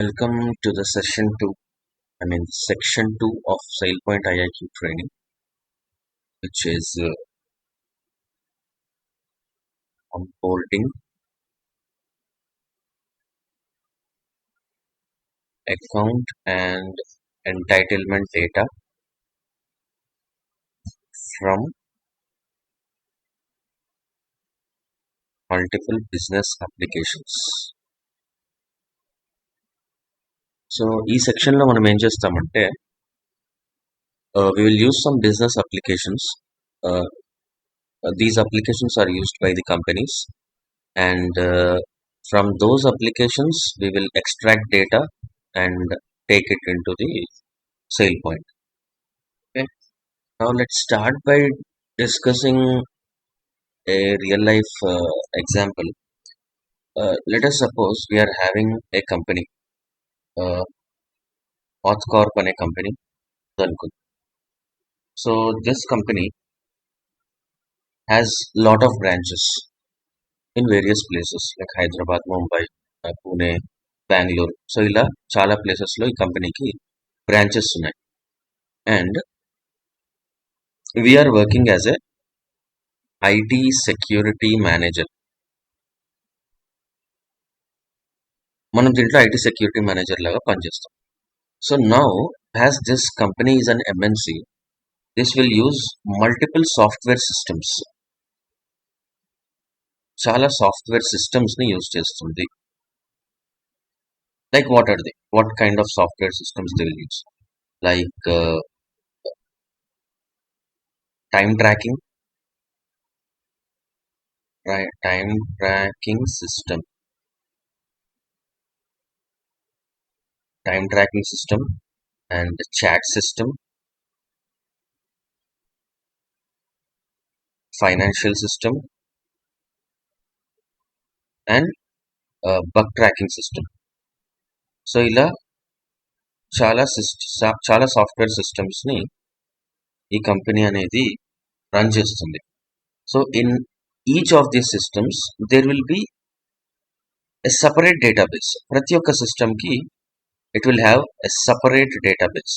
Welcome to the section 2 of SailPoint IIQ training, which is onboarding account and entitlement data from multiple business applications. So, ఈ సెక్షన్లో మనం ఏం చేస్తామంటే we will use some business applications. These applications are used by the companies, and from those applications we will extract data and take it into the SailPoint. Okay. Now let's start by discussing a real life example. Let us suppose we are having a company, Authcorp అనే company అనుకుందాం. So this company has lot of branches in various places like Hyderabad, Mumbai, Pune, Bangalore. So ఇలా చాలా ప్లేసెస్లో ఈ కంపెనీకి branches ఉన్నాయి. And we are working as a IT security manager. మనం దీంట్లో IT security manager లాగా పనిచేస్తాం. So now, as this company is an MNC, this will use multiple software systems. చాలా సాఫ్ట్వేర్ సిస్టమ్స్ ని యూజ్ చేస్తుంది. Like what are they? What kind of software systems they will use? Like time tracking, right? Time tracking system, and the chat system, financial system, and bug tracking system. So ఇలా చాలా software systems ని ఈ company అనేది run చేస్తుంది. So in each of the systems there will be a separate database. ప్రతి ఒక్క system కి it will have a separate database.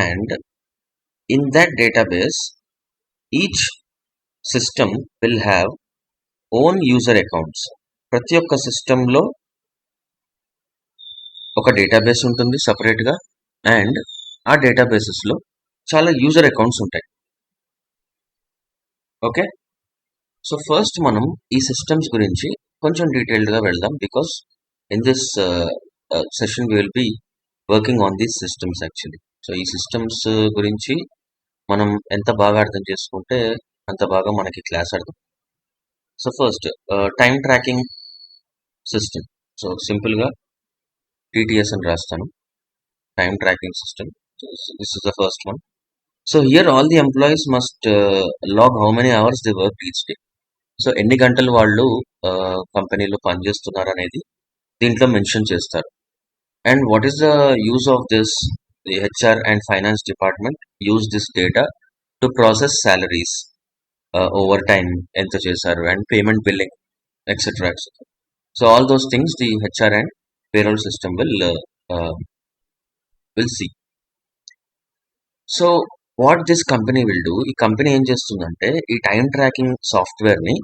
And in that database each system will have own user accounts. ప్రతి ఒక్క సిస్టంలో ఒక database ఉంటుంది సపరేట్గా, and ఆ డేటాబేసెస్లో చాలా యూజర్ అకౌంట్స్ ఉంటాయి. ఓకే, సో ఫస్ట్ మనం ఈ సిస్టమ్స్ గురించి కొంచెం డీటెయిల్డ్గా వెళ్దాం. Because in this session we will be working on these systems actually. So ఈ సిస్టమ్స్ గురించి మనం ఎంత బాగా అర్థం చేసుకుంటే అంత బాగా మనకి క్లాస్ అర్థం. So first time tracking system. So సింపుల్గా TTS అని రాస్తాను, time tracking system. This is the first one. So here all the employees must log how many hours the work each day. So ఎన్ని గంటలు వాళ్ళు కంపెనీలో పనిచేస్తున్నారు అనేది దీంట్లో మెన్షన్ చేస్తారు. And what is the use of this? The HR and finance department use this data to process salaries, over time ఎంత చేశారు, and payment billing, etcetera. So all those things the HR and payroll system will see. So what this company will do? ఈ company ఏం చేస్తుందంటే ఈ time tracking software ని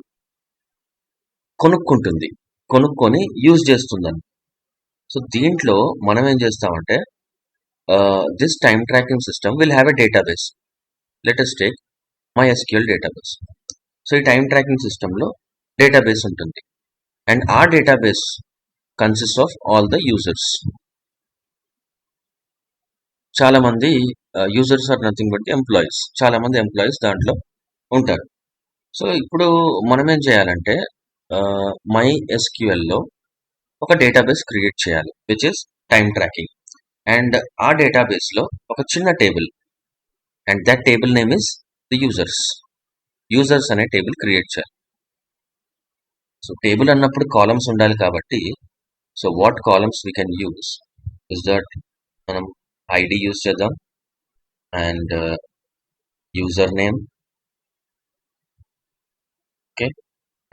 కొనుక్కొని use చేస్తుందని. So దీంట్లో మనం ఏం చేస్తామంటే this time tracking system will have a database. Let us take MySQL database. So ఈ టైం ట్రాకింగ్ సిస్టంలో డేటాబేస్ ఉంటుంది, అండ్ ఆ database consist of all the users. చాలా మంది users are nothing but the employees. చాలా మంది ఎంప్లాయీస్ దాంట్లో ఉంటారు. సో ఇప్పుడు మనం ఏం చేయాలంటే MySQL లో ఒక డేటాబేస్ క్రియేట్ చేయాలి, which is time tracking. And ఆ డేటాబేస్ లో ఒక చిన్న table, and that table name is the users అనే టేబుల్ క్రియేట్ చేయాలి. సో టేబుల్ అన్నప్పుడు కాలమ్స్ ఉండాలి కాబట్టి, so what columns we can use is that మనం ID యూజ్ చేద్దాం, and user name, okay,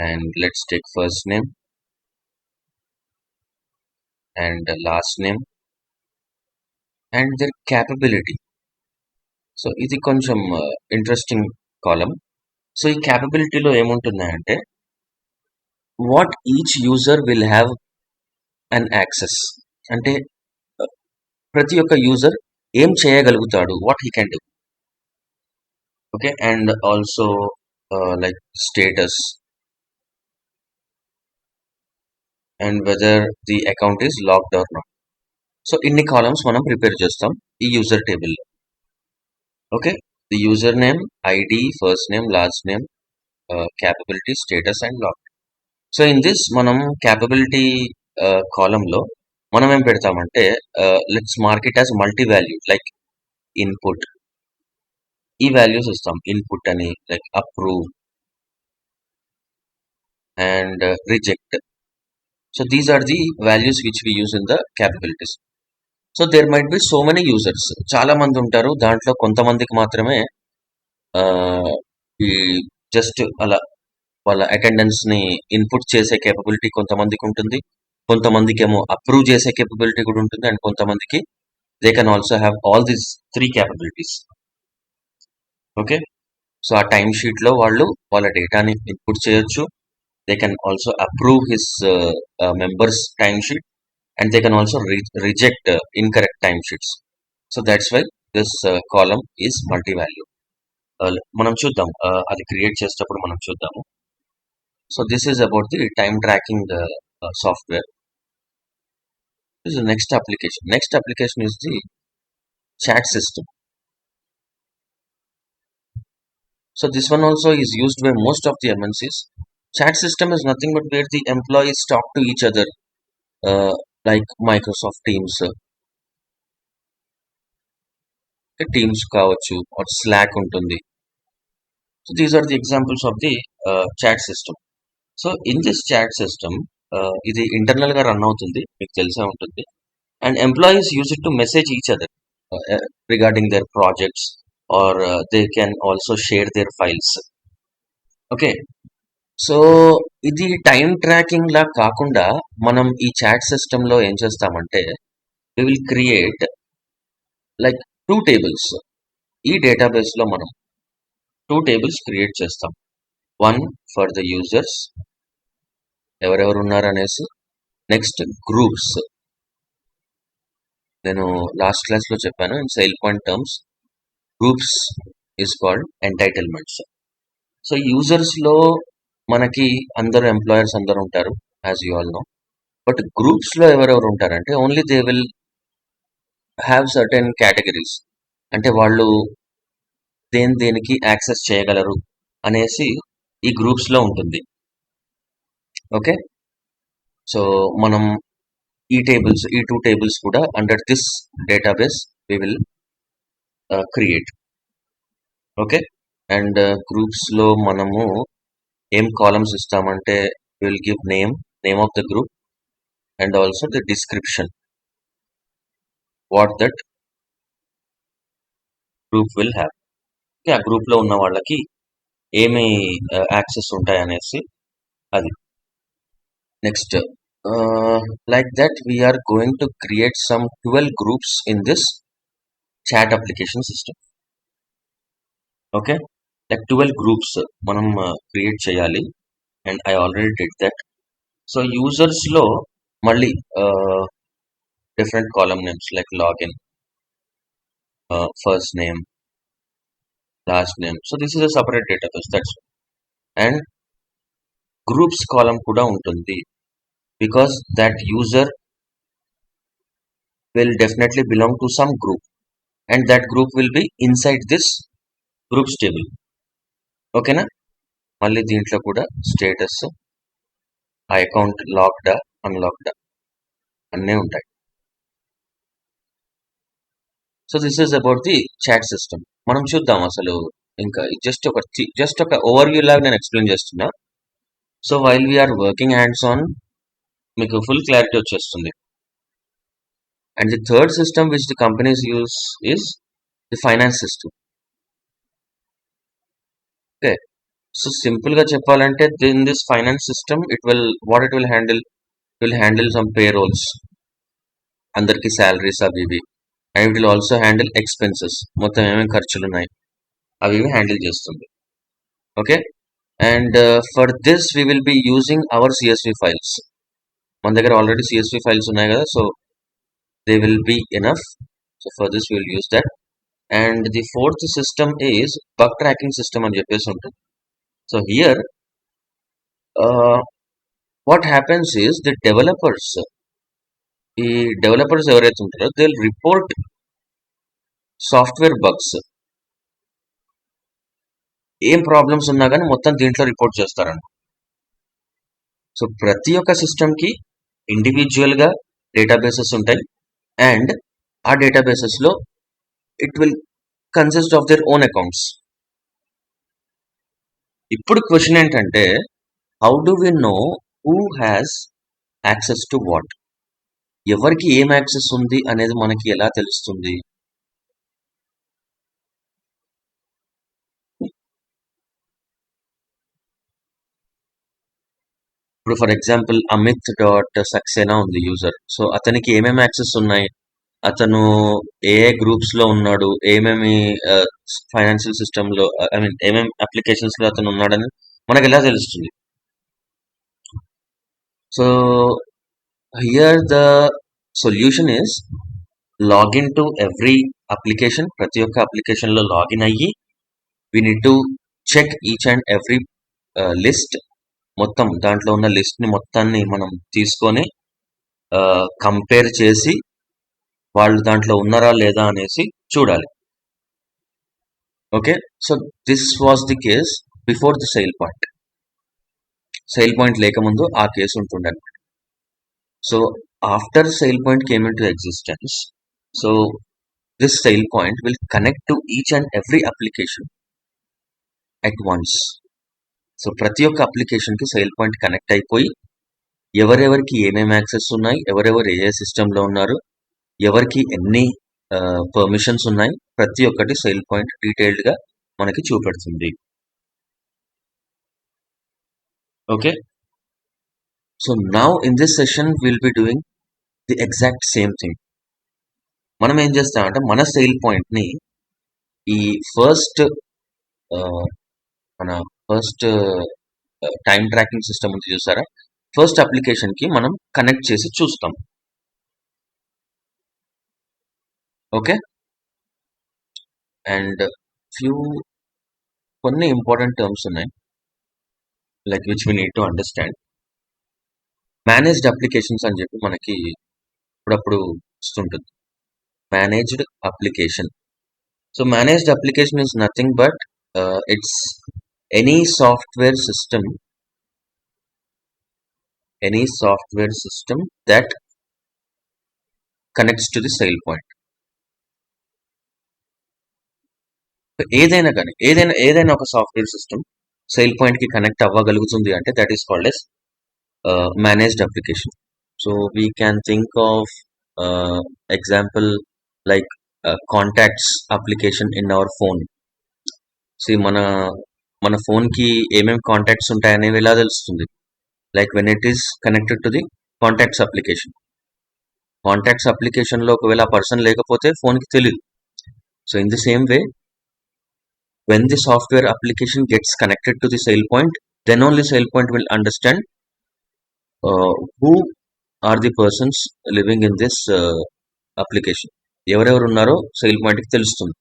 and let's take first name and last name and their capability. So ఇది కొంచెం interesting column. So ఈ క్యాపబిలిటీలో ఏముంటుందంటే what each user will have an access, అంటే ప్రతి ఒక్క యూజర్ ఏం చేయగలుగుతాడు, what he can do. Okay, and also like status and whether the account is locked or not. So ఇన్ని కాలమ్స్ మనం ప్రిపేర్ చేస్తాం ఈ యూజర్ టేబుల్లో. Okay, the user name, ID, first name, last name, capability, status and log. So in this మనం capability కాలంలో మనం ఏం పెడతామంటే let's mark it as multi value like input. ఈ వాల్యూస్ ఇస్తాం, ఇన్పుట్ అని, like approve and reject. So these are the values which we use in the capabilities. So there might be so many users, చాలా మంది ఉంటారు, దాంట్లో కొంతమందికి మాత్రమే ఈ జస్ట్ అలా వాళ్ళ అటెండెన్స్ ని ఇన్పుట్ చేసే కేపబిలిటీ కొంతమందికి ఉంటుంది, కొంతమందికి ఏమో అప్రూవ్ చేసే కేపబిలిటీ కూడా ఉంటుంది, అండ్ కొంతమందికి they can also have all these 3 capabilities. Okay, so ఆ టైం షీట్ లో వాళ్ళు వాళ్ళ డేటాని ఇన్పుట్ చేయొచ్చు, they can also approve his members time sheet, and they can also reject incorrect time sheets. So that's why this column is multi value. మనం చూద్దాం, అది create చేసేటప్పుడు మనం చూద్దాము. So this is about the time tracking software. This is the next application. Next application is the chat system. So this one also is used by most of the MNCs. Chat system is nothing but where the employees talk to each other, like Microsoft Teams, Teams కావచ్చు, or Slack ఉంటుంది. So these are the examples of the chat system. So in this chat system ఇది internal గా run అవుతుంది, మీకు తెలిసే ఉంటుంది, and employees use it to message each other regarding their projects or they can also share their files. Okay, so ఇది time tracking లా కాకుండా మనం ఈ చాట్ సిస్టమ్ లో ఏం చేస్తామంటే we will create like 2 tables. ఈ డేటాబేస్ లో మనం 2 టేబుల్స్ క్రియేట్ చేస్తాం. వన్ ఫర్ ద యూజర్స్, ఎవరెవరు ఉన్నారనేసి, నెక్స్ట్ గ్రూప్స్. నేను లాస్ట్ క్లాస్ లో చెప్పాను in SailPoint terms, groups is called entitlements. So users లో మనకి అందరు ఎంప్లాయర్స్ అందరు ఉంటారు as you all know, but groups లో ఎవరెవరు ఉంటారంటే only they will have certain categories, అంటే వాళ్ళు దేనికి యాక్సెస్ చేయగలరు అనేసి ఈ గ్రూప్స్ లో ఉంటుంది. ఓకే, సో మనం ఈ టేబుల్స్, ఈ 2 టేబుల్స్ కూడా under this database we will create. Okay, and groups లో మనము ఏం కాలమ్స్ ఇస్తామంటే will give name of the group and also the description what that group will have. ఆ గ్రూప్ లో ఉన్న వాళ్ళకి ఏమి యాక్సెస్ ఉంటాయి అనేసి అది. Next like that we are going to create some 12 groups in this chat application system. Okay, like 12 groups మనం create చేయాలి, and I already did that. So users లో మళ్ళీ different column names like login, first name, last name. So this is a separate database, that's all. And groups column కూడా ఉంటుంది, because that user will definitely belong to some group, and that group will be inside this groups table. ఓకేనా, మళ్ళీ దీంట్లో కూడా status, account లాక్డా అన్లాక్డా అన్నీ ఉంటాయి. So this is about the chat system. మనం చూద్దాం అసలు, ఇంకా జస్ట్ ఒక ఓవర్వ్యూ లాగా నేను ఎక్స్ప్లెయిన్ చేస్తున్నా. So while we're working hands on మీకు ఫుల్ క్లారిటీ వచ్చేస్తుంది. And the third system which the companies use is the finance system. Okay, so simple గా చెప్పాలంటే in this finance system it will handle some payrolls, అందరికి salaries అవి ఇవి, and it will also handle expenses, మొత్తం ఏమేమి ఖర్చులు ఉన్నాయి అవి ఇవి హ్యాండిల్ చేస్తుంది. Okay, and for this we will be using our CSV files. మన దగ్గర ఆల్రెడీ సిఎస్వి ఫైల్స్ ఉన్నాయి కదా, so they will be enough. So for this will use that. And the fourth system is bug tracking system అని చెప్పేసి ఉంటుంది. So here what happens is the developers ఎవరైతే ఉంటారో they will report software bugs, ఏం problems ఉన్నా కానీ మొత్తం దీంట్లో రిపోర్ట్ చేస్తారండి. సో ప్రతి ఒక్క సిస్టమ్కి ఇండివిజువల్గా డేటాబేసెస్ ఉంటాయి, అండ్ ఆ డేటాబేసెస్లో it will consist of their own accounts. ఇప్పుడు క్వశ్చన్ ఏంటంటే, how do we know who has access to what? ఎవరికి ఏం యాక్సెస్ ఉంది అనేది మనకి ఎలా తెలుస్తుంది? ఇప్పుడు for example Amit dot Saxena ఉంది యూజర్. సో అతనికి ఏమేమి యాక్సెస్ ఉన్నాయి, అతను ఏ గ్రూప్స్ లో ఉన్నాడు, ఏమేమి ఫైనాన్షియల్ సిస్టమ్ లో, ఐ మీన్ ఏమేమి అప్లికేషన్స్ లో అతను ఉన్నాడని మనకు ఎలా తెలుస్తుంది? So here the solution is login to every application. ప్రతి ఒక్క అప్లికేషన్ లో లాగిన్ అయ్యి we need to check each and every list. మొత్తం దాంట్లో ఉన్న లిస్ట్ ని మొత్తాన్ని మనం తీసుకొని కంపేర్ చేసి వాళ్ళు దాంట్లో ఉన్నారా లేదా అనేసి చూడాలి. Okay, so this was the case before the SailPoint. SailPoint లేకముందు ఆ కేసు ఉంటుండే అనమాట. So after SailPoint came into existence, so this SailPoint will connect to each and every application at once. So ప్రతి ఒక్క అప్లికేషన్కి SAIL point connect అయిపోయి ఎవరెవరికి ఏమేమి access ఉన్నాయి, ఎవరెవరు ఏ సిస్టంలో ఉన్నారు, ఎవరికి ఎన్ని పర్మిషన్స్ ఉన్నాయి, ప్రతి ఒక్కటి సెయిల్ పాయింట్ డీటెయిల్డ్గా మనకి చూపెడుతుంది. Okay, so now in this session will be doing the exact same thing. మనం ఏం చేస్తామంటే మన సెయిల్ పాయింట్ని ఈ మన ఫస్ట్ టైం ట్రాకింగ్ సిస్టమ్ ఉంది చూసారా, ఫస్ట్ అప్లికేషన్కి మనం కనెక్ట్ చేసి చూస్తాం. ఓకే, అండ్ కొన్ని ఇంపార్టెంట్ టర్మ్స్ ఉన్నాయి like which we need to understand. Managed applications అని చెప్పి మనకి అప్పుడప్పుడు వస్తుంటుంది. Managed application. So managed application is nothing but it's any software system that connects to the SailPoint. ఏదైనా ఒక సాఫ్ట్వేర్ సిస్టమ్ సెయిల్ పాయింట్ కి connect అవ్వగలుగుతుంది అంటే that is called as managed application. So we can think of example like contacts application in our phone. C మన phone కి ఏమేమి contacts ఉంటాయనేవి ఎలా తెలుస్తుంది? Like when it is connected to the contacts application. Contacts అప్లికేషన్లో ఒకవేళ ఆ person లేకపోతే ఫోన్కి తెలియదు. So in the same way, when the software application gets connected to the sale point, then only sale point will understand who are the persons living in this application. ఎవరెవరు ఉన్నారో sale పాయింట్కి తెలుస్తుంది.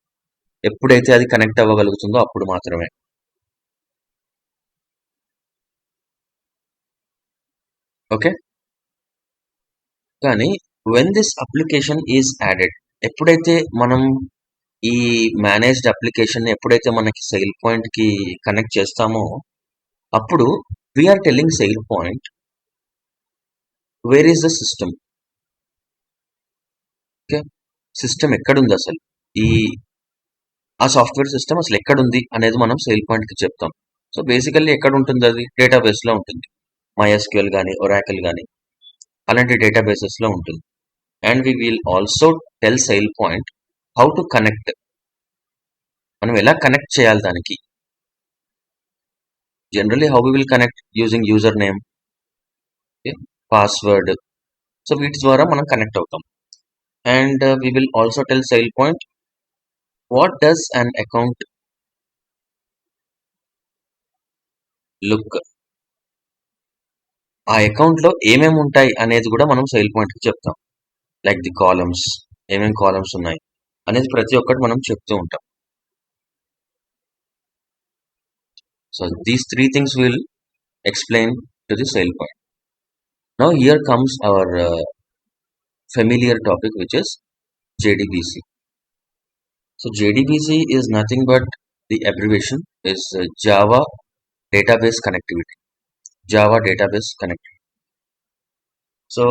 ఎప్పుడైతే అది connect అవ్వగలుగుతుందో అప్పుడు మాత్రమే. Okay, కానీ when this application is added, ఎప్పుడైతే మనం ఈ మేనేజ్డ్ అప్లికేషన్ ఎప్పుడైతే మనకి సెయిల్ పాయింట్ కి కనెక్ట్ చేస్తామో అప్పుడు we're telling SailPoint where is the system. Okay, system ఎక్కడుంది అసలు, ఆ సాఫ్ట్వేర్ సిస్టమ్ అసలు ఎక్కడుంది అనేది మనం సెయిల్ పాయింట్ కి చెప్తాం. సో బేసికల్లీ ఎక్కడ ఉంటుంది? అది డేటాబేస్ లో ఉంటుంది. MySQL కానీ ఒరాకిల్ కానీ అలాంటి డేటాబేసెస్ లో ఉంటుంది. And we will also tell SAIL point how to connect, మనం ఎలా కనెక్ట్ చేయాలి దానికి. Generally, how we will connect using username, okay, password. So వీటి ద్వారా మనం కనెక్ట్ అవుతాం. And we will also tell SailPoint what does an account look. ఆ account లో ఏమేమి ఉంటాయి అనేది కూడా మనం SailPoint కి చెప్తాం. లైక్ ది కాలమ్స్, ఏమేమి కాలమ్స్ ఉన్నాయి అనేది ప్రతి ఒక్కటి మనం చెప్తూ ఉంటాం. So these 3 things will explain to the SailPoint. Now here comes our familiar topic, which is JDBC. So JDBC is nothing but the abbreviation is Java Database Connectivity. Java Database Connectivity. So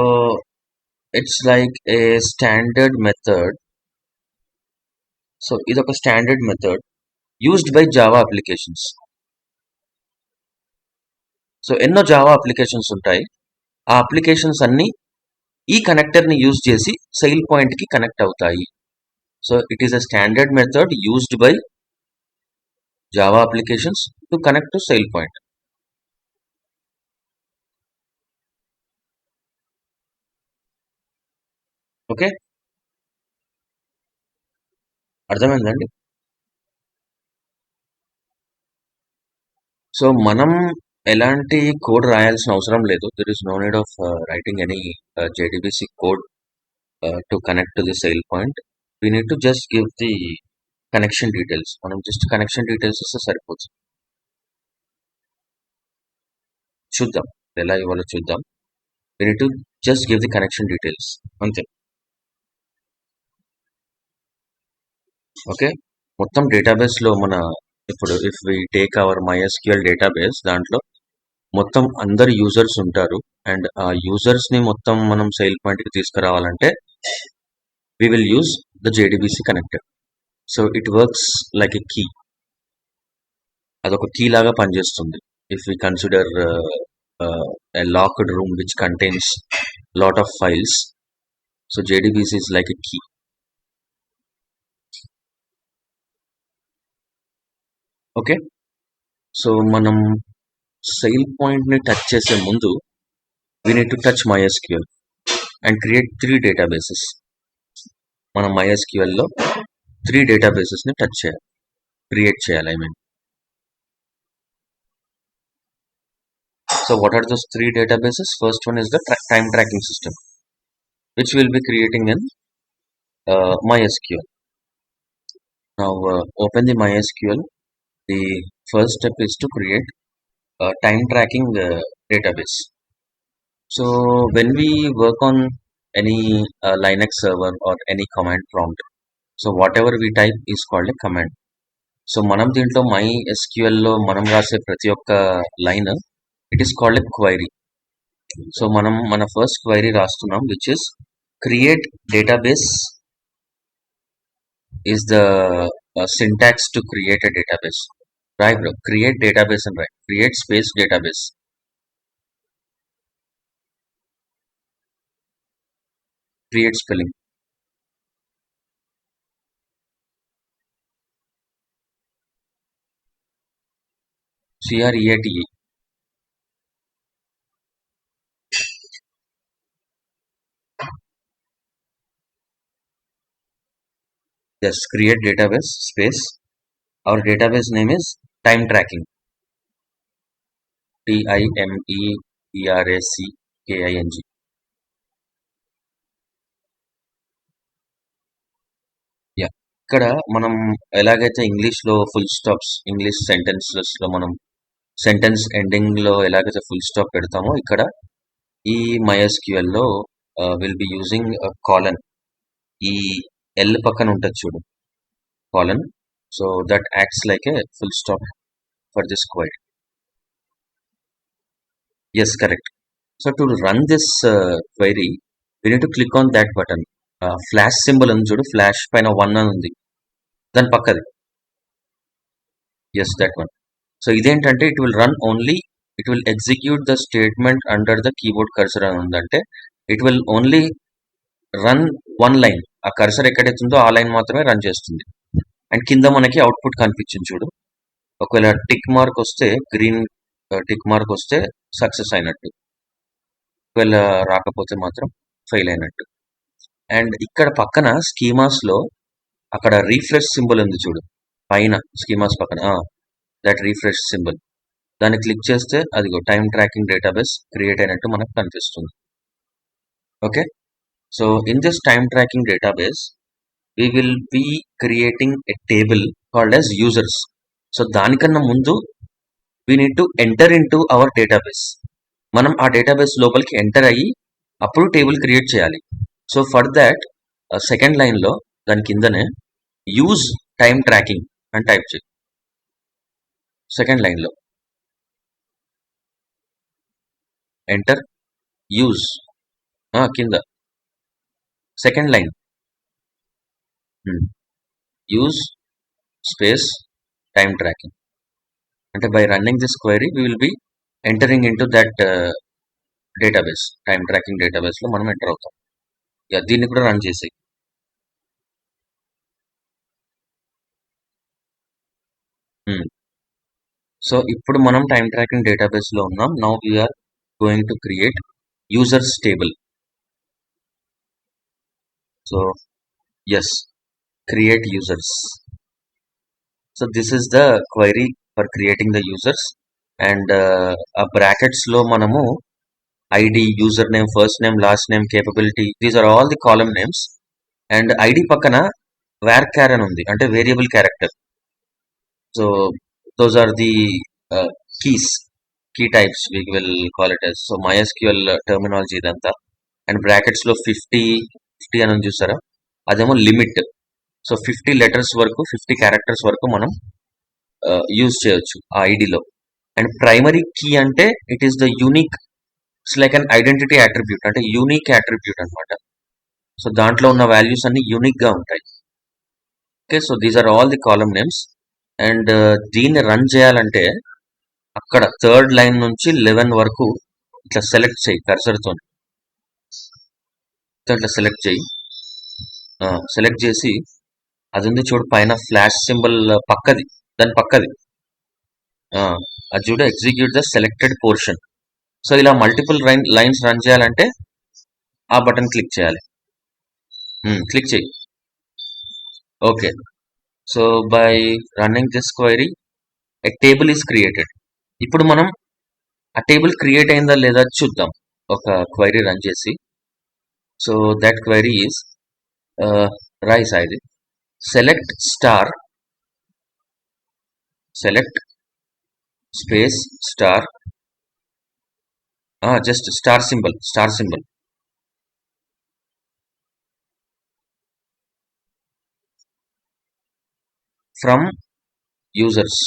it's like a standard method. So ఇది ఒక standard method used by Java applications. So ఎన్నో Java applications ఉంటాయి. ఆ applications అన్ని ఈ connector ని use చేసి SailPoint కి కనెక్ట్ అవుతాయి. So it is a standard method used by Java applications to connect to SailPoint. Okay, అర్థమైందండి? సో మనం ఎలాంటి కోడ్ రాయాల్సిన అవసరం లేదు. There is no need of writing any JDBC code to connect to the SailPoint. We need to just give the connection details. మనం just connection details ఇస్తే సరిపోతుంది. చూద్దాం ఎలా ఇవ్వాలో చూద్దాం. We need to just give the connection details, అంతే. Okay, మొత్తం database లో మన ఇప్పుడు if we take our MySQL database, దాంట్లో మొత్తం అందరు యూజర్స్ ఉంటారు. అండ్ ఆ యూజర్స్ ని మొత్తం మనం SailPoint కి తీసుకురావాలంటే we will use the JDBC connector. So it works like a key. అదొక కీ లాగా పనిచేస్తుంది. If we consider a locked room which contains lot of files, so JDBC is like a key. Okay, so మనం SailPoint ని touch చేసే ముందు we need to touch MySQL and create 3 databases. మనం MySQL లో 3 databases ని touch చేయాలి, create చేయాలి. So what are those 3 databases? First one is the time tracking system, which we'll be creating in MySQL. Now open the MySQL. The first step is to create a time tracking database. So when we work on any Linux server or any command prompt, so whatever we type is called a command. So మనం దీంట్లో MySQL లో మనం రాసే ప్రతి ఒక్క line it is called a query. So మనం మన first query రాస్తున్నాం, which is create database is the syntax to create a database. Right, bro? Create database and write. Create space database. Create spelling. CREATE. Yes, create database space. Our database name is time tracking. TIMETRACKING. Yeah. ఇక్కడ మనం ఎలాగైతే English లో full stops, English sentences లో మనం sentence ending లో ఎలాగైతే full stop పెడతామో, ఇక్కడ ఈ MySQL లో విల్ బి యూజింగ్ కాలన్. ఈ ఎల్ పక్కన ఉంటుంది చూడు, colon. So that acts like A full stop for this query. Yes, correct. So to run this query, we need to click on that button. Flash symbol ఉంది చూడు, flash పైన 1 అని ఉంది, దాని పక్కది. Yes, that one. సో ఇదేంటంటే it will run only, it will execute the statement under the keyboard cursor అని ఉందంటే it will only run 1 line. ఆ కర్సర్ ఎక్కడైతే ఉందో ఆ లైన్ మాత్రమే రన్ చేస్తుంది. అండ్ కింద మనకి అవుట్పుట్ కనిపించింది చూడు, ఒకవేళ టిక్ మార్క్ వస్తే గ్రీన్ టిక్ మార్క్ వస్తే సక్సెస్ అయినట్టు, ఒకవేళ రాకపోతే మాత్రం ఫెయిల్ అయినట్టు. అండ్ ఇక్కడ పక్కన స్కీమాస్లో అక్కడ రీఫ్రెష్ సింబల్ ఉంది చూడు, పైన స్కీమాస్ పక్కన దట్ రీఫ్రెష్ సింబల్, దాన్ని క్లిక్ చేస్తే అదిగో టైం ట్రాకింగ్ డేటాబేస్ క్రియేట్ అయినట్టు మనకు కనిపిస్తుంది. Okay, so in this time tracking database we will be creating a table called as users. So దానికన్నా ముందు we need to enter into our database. మనం ఆ డేటాబేస్ లోపలికి ఎంటర్ అయ్యి అప్పుడు టేబుల్ క్రియేట్ చేయాలి. సో ఫర్ దాట్ సెకండ్ లైన్లో దాని కిందనే యూజ్ టైం ట్రాకింగ్ అని టైప్ చేయి. సెకండ్ లైన్లో ఎంటర్ యూజ్, కింద second line use space time tracking. అంటే by running this query we will be entering into that database, time tracking డేటాబేస్లో మనం ఎంటర్ అవుతాం. దీన్ని కూడా రన్ చేసి సో ఇప్పుడు మనం టైం ట్రాకింగ్ డేటాబేస్లో ఉన్నాం. Now we're going to create users table. So yes, create users. So this is the query for creating the users, and a brackets lo manamu id, username, first name, last name, capability, these are all the column names. And id pakkana varchar అని ఉంది, అంటే variable character. So those are the keys, key types we will call it as. So MySQL terminology ఇదంతా. And brackets లో 50 అని చూసారా, అదేమో limit. So 50 letters వరకు, 50 characters వరకు మనం యూజ్ చేయొచ్చు ఆ ఐడిలో. అండ్ ప్రైమరీ కీ అంటే it is the unique, it's like an identity attribute, అంటే యూనిక్ అట్రిబ్యూట్ అనమాట. సో దాంట్లో ఉన్న వాల్యూస్ అన్ని యూనిక్గా ఉంటాయి. Okay, so these are all the column names. అండ్ దీన్ని రన్ చేయాలంటే అక్కడ థర్డ్ లైన్ నుంచి 11 వరకు ఇట్లా సెలెక్ట్ చేయి కర్సర్తో, ఇట్లా సెలెక్ట్ చేయి. సెలెక్ట్ చేసి అది ఉంది చూడు పైన ఫ్లాష్ సింబల్ పక్కది, దాని పక్కది అది చూడు, execute the selected portion. So ఇలా మల్టిపుల్ లైన్స్ రన్ చేయాలంటే ఆ బటన్ క్లిక్ చేయాలి. క్లిక్ చేయి. Okay, so by running this query a table is created. ఇప్పుడు మనం ఆ టేబుల్ క్రియేట్ అయిందా లేదా చూద్దాం ఒక క్వైరీ రన్ చేసి. So that query is rice ID select star, select space star, just star symbol from users,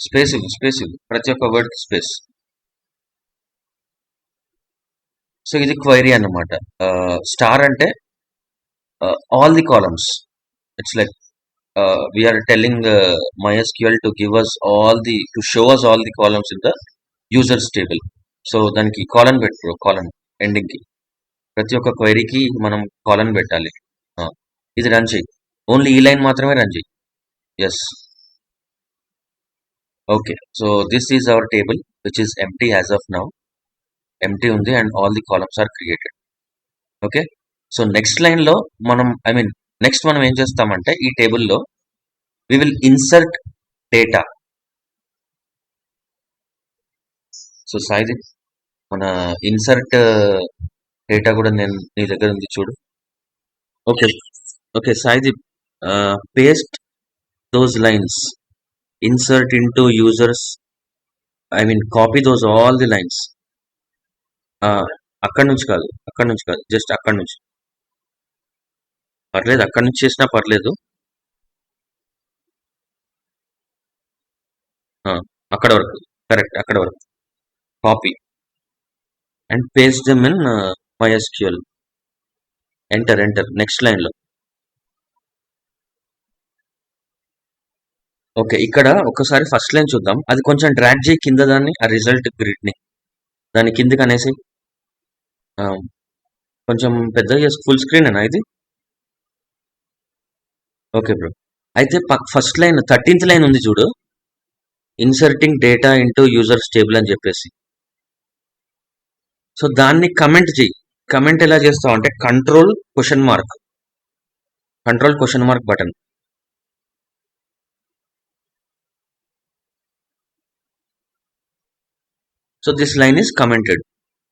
space ప్రతి ఒక్క వర్డ్ స్పేస్. సో ఇది క్వైరీ అన్నమాట. స్టార్ అంటే all the columns. It's like we are telling MySQL to give us to show us all the columns in the users table. So దానికి colon పెట్టు, colon ending కి ప్రతి ఒక్క క్వైరీకి మనం colon పెట్టాలి. ఇది రన్ చేయి, ఓన్లీ ఈ లైన్ మాత్రమే రన్ చేయి. Yes, okay. So this is our table which is empty as of now. Empty ఉంది and all the columns are created. Okay, so next లైన్లో నెక్స్ట్ మనం ఏం చేస్తామంటే ఈ టేబుల్లో we will insert data. So Saidi, మన ఇన్సర్ట్ డేటా కూడా నీ దగ్గర ఉంది చూడు. Okay okay Saidi, paste those lines, insert into users, copy those all the lines. అక్కడి నుంచి కాదు, జస్ట్ అక్కడి నుంచి. పర్లేదు, అక్కడి నుంచి చేసినా పర్లేదు. అక్కడ వరకు కరెక్ట్, అక్కడ వరకు copy and paste them in MySQL. Enter next లైన్లో. ఓకే, ఇక్కడ ఒకసారి ఫస్ట్ లైన్ చూద్దాం. అది కొంచెం డ్రాగ్ చేయి కింద, దాన్ని ఆ రిజల్ట్ గ్రిడ్ని దాని కిందకి అనేసి కొంచెం పెద్దగా ఫుల్ స్క్రీన్ అనా ఇది? Okay bro. అయితే ఫస్ట్ లైన్ 13th లైన్ ఉంది చూడు, inserting data into users table అని చెప్పేసి. సో దాన్ని కమెంట్ చేయి. కమెంట్ ఎలా చేస్తావు అంటే control question mark button. So this line is commented.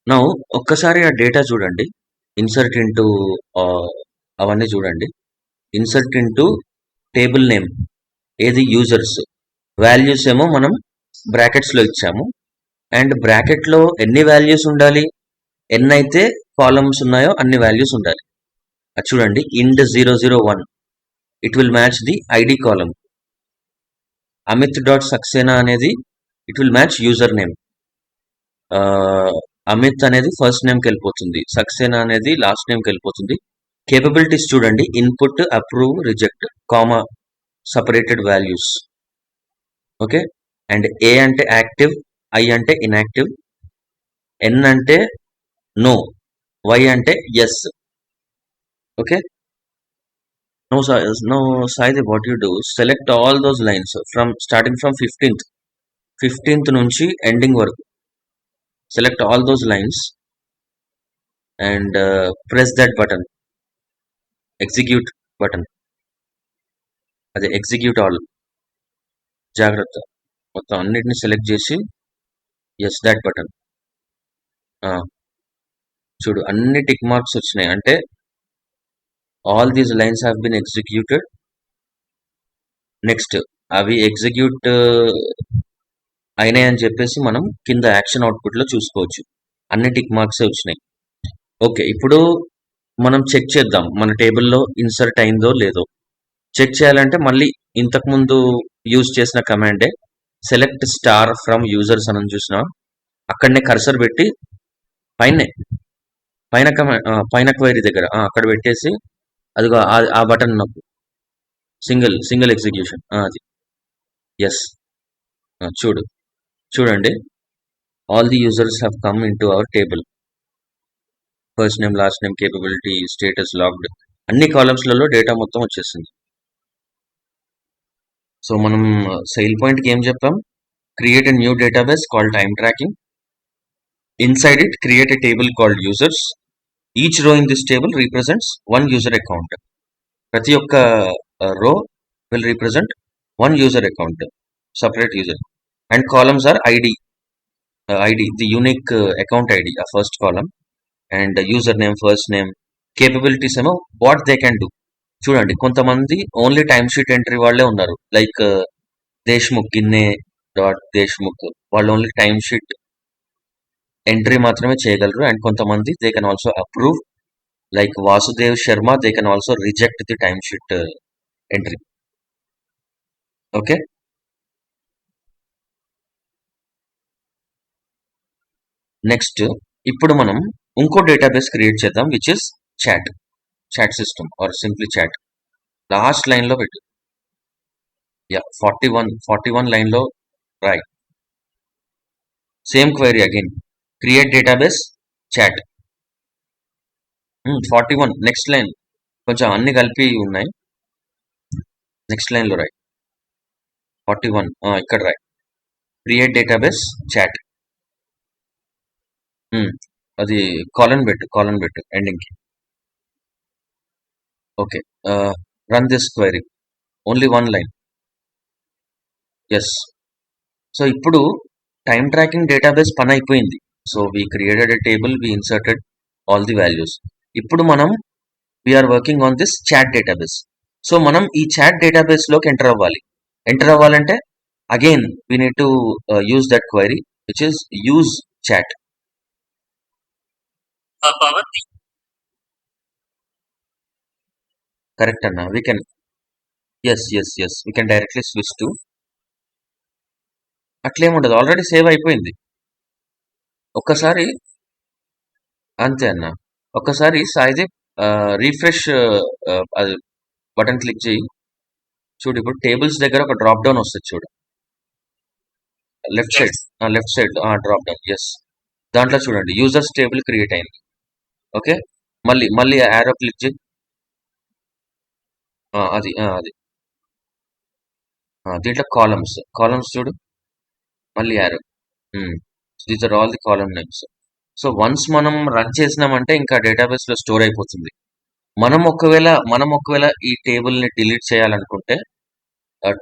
Now ఒక్కసారి ఆ డేటా చూడండి. ఇన్సర్ట్ ఇంటూ అవన్నీ చూడండి. ఇన్సర్ట్ ఇంటూ టేబుల్ నేమ్ ఏది యూజర్స్, వాల్యూస్ ఏమో మనం బ్రాకెట్స్లో ఇచ్చాము. అండ్ బ్రాకెట్లో ఎన్ని వాల్యూస్ ఉండాలి, ఎన్నైతే కాలమ్స్ ఉన్నాయో అన్ని వాల్యూస్ ఉండాలి. అది చూడండి, IND 001 it will match the ID column. Amit dot Saxena అనేది it will match user name. Amit అనేది ఫస్ట్ నేమ్కి వెళ్ళిపోతుంది, సక్సేనా అనేది లాస్ట్ నేమ్కి వెళ్ళిపోతుంది. కేపబిలిటీస్ చూడండి, input, approve, reject, comma, separated values. Okay. And A అంటే యాక్టివ్, ఐ అంటే ఇన్యాక్టివ్, ఎన్ అంటే నో, వై అంటే yes. Okay. No, no, Saidi, what you do, select all those lines from starting from 15th నుంచి ending వరకు. Select all those lines and press that button, execute button. అదే execute all. జాగ్రత్త, మొత్తం అన్నిటిని select చేసి yes that button. చూడు, అన్ని tick marks వచ్చినాయి, అంటే all these lines have been executed. Next అవి ఎగ్జిక్యూట్ అయినాయి అని చెప్పేసి మనం కింద యాక్షన్ అవుట్పుట్లో చూసుకోవచ్చు. అన్ని టిక్ మార్క్స్ వచ్చినాయి. ఓకే, ఇప్పుడు మనం చెక్ చేద్దాం మన టేబుల్లో ఇన్సర్ట్ అయిందో లేదో. చెక్ చేయాలంటే మళ్ళీ ఇంతకుముందు యూజ్ చేసిన కమాండే, సెలెక్ట్ స్టార్ ఫ్రమ్ యూజర్స్ అని చూసినా, అక్కడనే కర్సర్ పెట్టి పైన క్వైరీ దగ్గర అక్కడ పెట్టేసి అదిగో ఆ బటన్ నొక్కు. Single execution. అది ఎస్. చూడండి, all the users have come in to our table. First name, last name, capability, status, logged, అన్ని కాలమ్స్లలో డేటా మొత్తం వచ్చేసింది. సో మనం సెయిల్ పాయింట్కి ఏం చెప్పాం? Create a new database called time tracking. Inside it create a table called users. Each row in this table represents one user account. ప్రతి ఒక్క row will represent one user account, separate user. And columns are ID, the unique account ID, ఆ first column. And user name, first name. Capabilities ఏమో what they can do. చూడండి, కొంతమంది only time sheet entry వాళ్ళే ఉన్నారు, like Deshmukh, గిన్నె dot Deshmukh, వాళ్ళు only time sheet entry మాత్రమే చేయగలరు. అండ్ కొంతమంది they can also approve, like Vasudev Sharma, they can also reject the time sheet entry. Okay. Next ఇప్పుడు మనం ఇంకో డేటాబేస్ క్రియేట్ చేద్దాం, which is chat system or simply chat. Last లైన్లో పెట్టు. 41 లైన్లో రాయి. Same query again, create database chat. 41 next line, కొంచెం అన్ని కలిపి ఉన్నాయి. నెక్స్ట్ లైన్లో రాయి 41. ఇక్కడ రాయి క్రియేట్ డేటాబేస్ చాట్. అది కాలన్ పెట్టు ఎండింగ్కి. Okay, run this query, only one line. Yes. So ఇప్పుడు టైమ్ ట్రాకింగ్ డేటాబేస్ పని అయిపోయింది. So we created a table, we inserted all the values. ఇప్పుడు మనం we're working on this chat database. So మనం ఈ చాట్ డేటాబేస్లోకి ఎంటర్ అవ్వాలంటే again we need to use that query which is use chat. Correct అన్న, we can we can directly switch to. అట్లేముండదు, already save అయిపోయింది. ఒక్కసారి అంతే అన్న, ఒక్కసారి సాయిదీప్ రీఫ్రెష్ అది బటన్ క్లిక్ చేయి. చూడు, ఇప్పుడు టేబుల్స్ దగ్గర ఒక డ్రాప్ డౌన్ వస్తుంది చూడు, left side drop down. Yes, దాంట్లో చూడండి యూజర్స్ టేబుల్ క్రియేట్ అయింది. ఓకే, మళ్ళీ యారో క్లిక్ చేయి. అది దీంట్లో కాలమ్స్ చూడు, మళ్ళీ arrow. These are all the column names. So once మనం రన్ చేసినామంటే ఇంకా డేటాబేస్ లో స్టోర్ అయిపోతుంది. మనం ఒకవేళ ఈ టేబుల్ ని డిలీట్ చేయాలనుకుంటే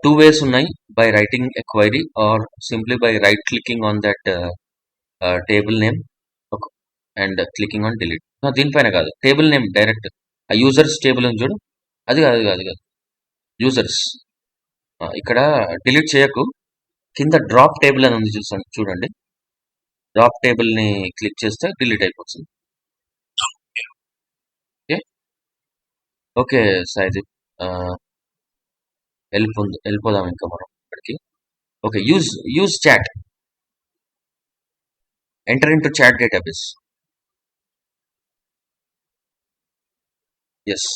టూ వేస్ ఉన్నాయి. By writing a query or simply by right clicking on that table name and clicking on delete. దీనిపైన కాదు, టేబుల్ నేమ్ డైరెక్ట్ ఆ యూజర్స్ టేబుల్ ఉంది చూడు, అది కాదు కాదు కాదు యూజర్స్. ఇక్కడ డిలీట్ చేయకు, కింద డ్రాప్ టేబుల్ అని ఉంది చూడండి. డ్రాప్ టేబుల్ ని క్లిక్ చేస్తే డిలీట్ అయిపోతుంది. ఓకే ఓకే సాయిదీప్, వెళ్ళిపోదాం ఇంకా మనం ఇక్కడికి. Okay, use chat, enter into chat database. Yes,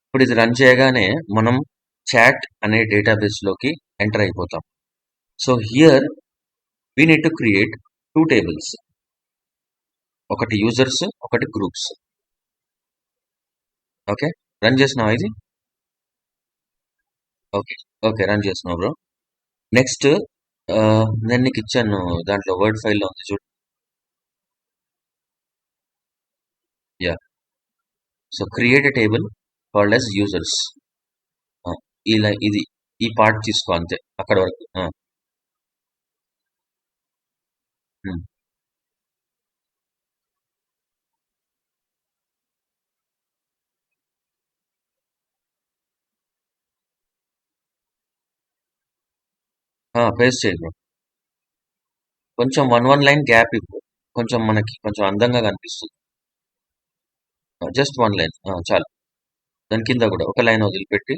ఇప్పుడు ఇది రన్ చేయగానే మనం చాట్ అనే డేటాబేస్ లోకి ఎంటర్ అయిపోతాం. So here we need to create two tables, ఒకటి యూజర్స్, ఒకటి గ్రూప్స్. ఓకే, రన్ చేసినావా ఇది? ఓకే ఓకే, రన్ చేసినావు బ్రో. నెక్స్ట్ నేను నీకు ఇచ్చాను దాంట్లో వర్డ్ ఫైల్లో ఉంది చూడు. Yeah, so create a table called as users. ఇలా ఇది ఈ పార్ట్ తీసుకో అంతే అక్కడ వరకు. పేస్ట్ చేయి బ్రో. కొంచెం వన్ లైన్ గ్యాప్ ఇవ్వు, కొంచెం మనకి కొంచెం అందంగా కనిపిస్తుంది. జస్ట్ వన్ లైన్ చాలు. దాని కింద కూడా ఒక లైన్ వదిలిపెట్టి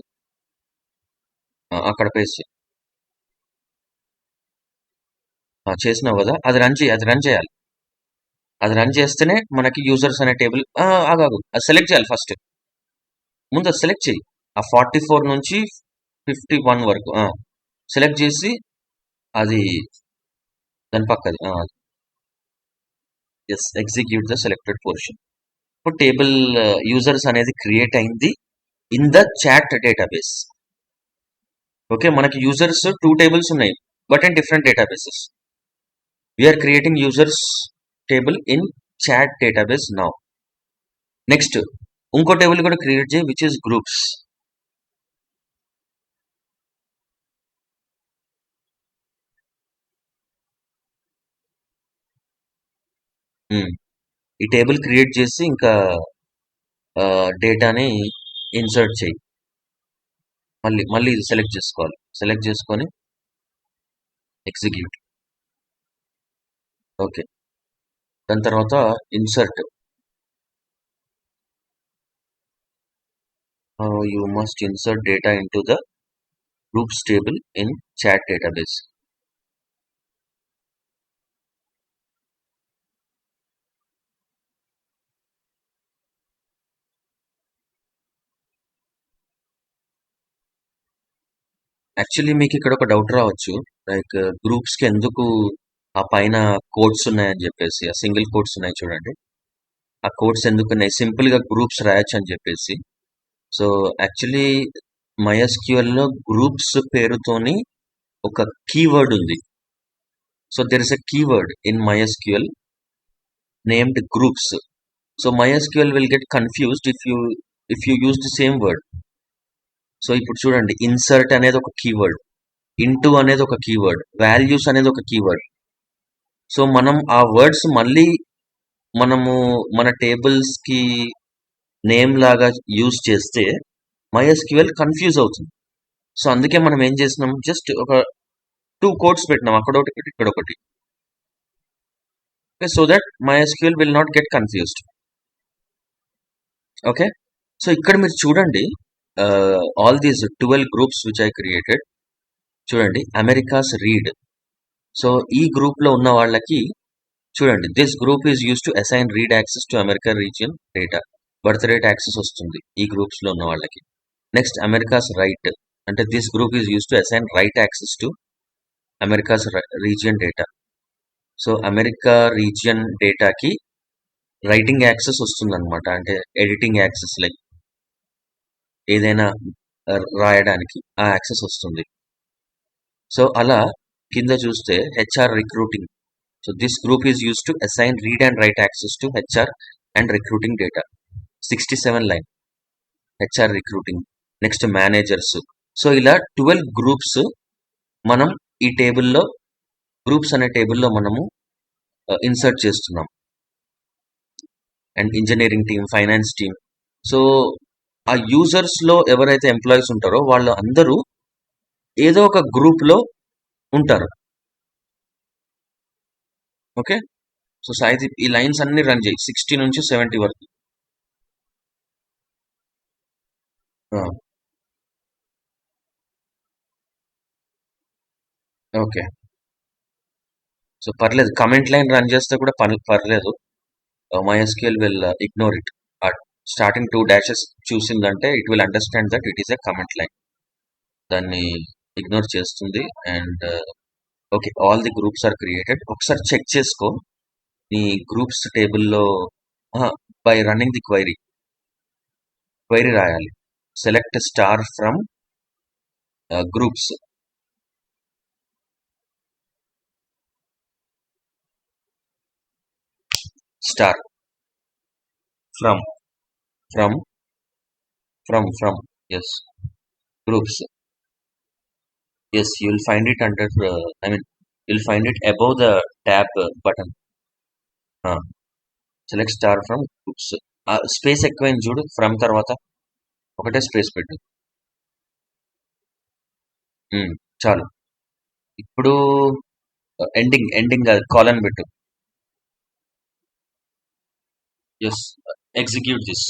అక్కడ పేస్ట్ చేయి. చేసినావు కదా, అది రన్ చేయాలి. అది రన్ చేస్తేనే మనకి యూజర్స్ అనే టేబుల్. ఆగాగు, అది సెలెక్ట్ చేయాలి ఫస్ట్. ముందు అది సెలెక్ట్ చేయి, ఆ 44 నుంచి 51 వరకు సెలెక్ట్ చేసి అది దాని పక్కది. Yes, execute the selected portion. ఇప్పుడు టేబుల్ యూజర్స్ అనేది క్రియేట్ అయింది in the chat database. Okay, మనకి యూజర్స్ 2 టేబుల్స్ ఉన్నాయి but in different databases. We're creating users table in chat database now. Next ఇంకో టేబుల్ కూడా క్రియేట్ చేయి విచ్ ఇస్ గ్రూప్స్. ఈ table create చేసి ఇంకా డేటాని ఇన్సర్ట్ చేయి. మళ్ళీ ఇది సెలెక్ట్ చేసుకోవాలి, సెలెక్ట్ చేసుకొని ఎగ్జిక్యూట్. ఓకే, దాని తర్వాత insert. You must insert data into the groups table in chat database. Actually మీకు ఇక్కడ ఒక డౌట్ రావచ్చు, లైక్ గ్రూప్స్ కి ఎందుకు ఆ పైన కోడ్స్ ఉన్నాయని చెప్పేసి, ఆ సింగిల్ కోడ్స్ ఉన్నాయి చూడండి, ఆ కోడ్స్ ఎందుకు ఉన్నాయి, సింపుల్ గా గ్రూప్స్ రాయొచ్చు అని చెప్పేసి. సో యాక్చువల్లీ MySQL లో గ్రూప్స్ పేరుతోని ఒక కీవర్డ్ ఉంది. So there is a keyword in MySQL named groups. So MySQL will get confused if you use the same word. So ఇప్పుడు చూడండి, ఇన్సర్ట్ అనేది ఒక కీవర్డ్, ఇంటూ అనేది ఒక కీవర్డ్, వాల్యూస్ అనేది ఒక కీవర్డ్. సో మనం ఆ వర్డ్స్ మళ్ళీ మనము మన టేబుల్స్ కి నేమ్ లాగా యూజ్ చేస్తే MySQL కన్ఫ్యూజ్ అవుతుంది. సో అందుకే మనం ఏం చేసినాం, జస్ట్ ఒక 2 కోడ్స్ పెట్టినాం, అక్కడ ఒకటి ఇక్కడ ఒకటి, so that MySQL will not get confused. Okay, so ఇక్కడ మీరు చూడండి, all these 12 groups which I created. చూడండి, అమెరికాస్ రీడ్. సో ఈ గ్రూప్ లో ఉన్న వాళ్ళకి చూడండి, this group is use to assign read access to America region data. Birth rate access వస్తుంది ఈ గ్రూప్స్ లో ఉన్న వాళ్ళకి. నెక్స్ట్ అమెరికాస్ రైట్, అంటే this group is use to assign write access to Americas region data. So America region డేటాకి writing access వస్తుంది అనమాట, అంటే ఎడిటింగ్ యాక్సెస్, లైక్ ఏదైనా రాయడానికి ఆ యాక్సెస్ వస్తుంది. సో అలా కింద చూస్తే HR recruiting. So this group is use to assign read and right access to HR and recruiting data. 67 line HR recruiting. Next managers. So ఇలా 12 గ్రూప్స్ మనం ఈ టేబుల్లో, గ్రూప్స్ అనే టేబుల్లో మనము ఇన్సర్ట్ చేస్తున్నాం. And engineering team, finance team. So ఆ users లో ఎవరైతే ఎంప్లాయీస్ ఉంటారో వాళ్ళు అందరూ ఏదో ఒక గ్రూప్ లో ఉంటారు. ఓకే. సో సాయిది ఈ లైన్స్ అన్ని రన్ చేయి 60 నుంచి 70 వరకు. ఓకే. సో పర్లేదు, కమెంట్ లైన్ రన్ చేస్తే కూడా పర్లేదు. MySQL will ignore it. Starting 2 dashes చూసిందంటే it will understand that it is a comment line. దాన్ని ఇగ్నోర్ చేస్తుంది. And okay, all the groups are created. ఒకసారి చెక్ చేసుకో నీ గ్రూప్స్ టేబుల్లో. బై రన్నింగ్ ది క్వైరీ రాయాలి. Select star from groups. Star from yes, groups. Yes, you'll find it under you'll find it above the tab button. Select star from groups. Space ఎక్కువైంది చూడు, from తర్వాత ఒకటే space పెట్టు. చాలు. ఇప్పుడు ending colon పెట్టు. Yes, execute this.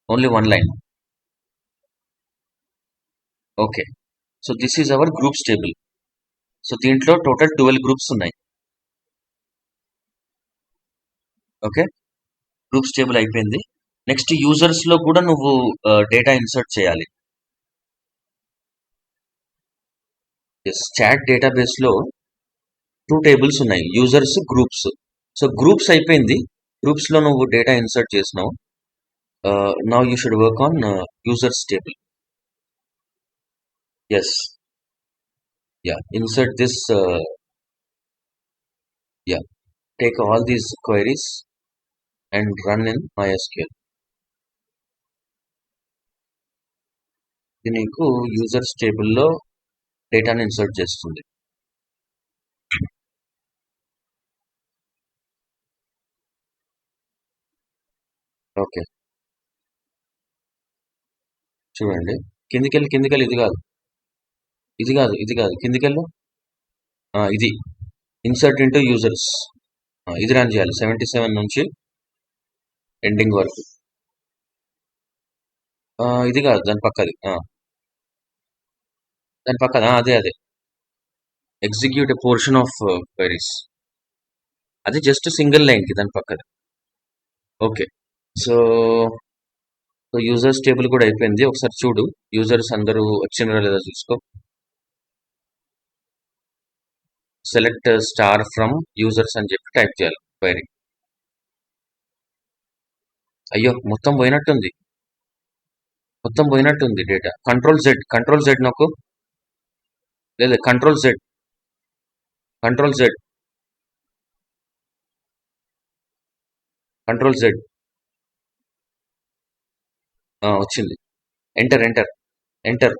Only 1 line. Okay. So this is our groups table. So దీంట్లో total 12 groups ఉన్నాయి. ఓకే, గ్రూప్స్ టేబుల్ అయిపోయింది. నెక్స్ట్ యూజర్స్ లో కూడా నువ్వు డేటా ఇన్సర్ట్ చేయాలి. ఎస్, చాట్ డేటాబేస్ లో 2 టేబుల్స్ ఉన్నాయి, యూజర్స్, గ్రూప్స్. సో గ్రూప్స్ అయిపోయింది, గ్రూప్స్ లో నువ్వు డేటా ఇన్సర్ట్ చేసినావు. Now you should work on users table. Yes, yeah, insert this. Yeah, take all these queries and run in MySQL. ఇది నీకు users టేబుల్లో డేటాను ఇన్సర్ట్ చేస్తుంది. ఓకే, చూడండి. కిందికెళ్ళి ఇది కాదు కిందికెళ్ళు. ఇది ఇన్సర్ట్ ఇంటూ యూజర్స్. ఇది రన్ చేయాలి 77 నుంచి ఎండింగ్ వరకు. ఇది కాదు, దాని పక్కది. దాని పక్కన అదే execute a portion of queries. అది జస్ట్ సింగిల్ లైన్ కి దాని పక్కది. ఓకే. సో యూజర్స్ టేబుల్ కూడా అయిపోయింది. ఒకసారి చూడు, యూజర్స్ అందరూ వచ్చినారా లేదా చూసుకో. సెలెక్ట్ స్టార్ ఫ్రమ్ యూజర్స్ అని చెప్పి టైప్ చేయాలి క్వైరీ. అయ్యో, మొత్తం పోయినట్టుంది డేటా. కంట్రోల్ జెడ్ నొక్కు. లేదు, కంట్రోల్ జెడ్. వచ్చింది. ఎంటర్.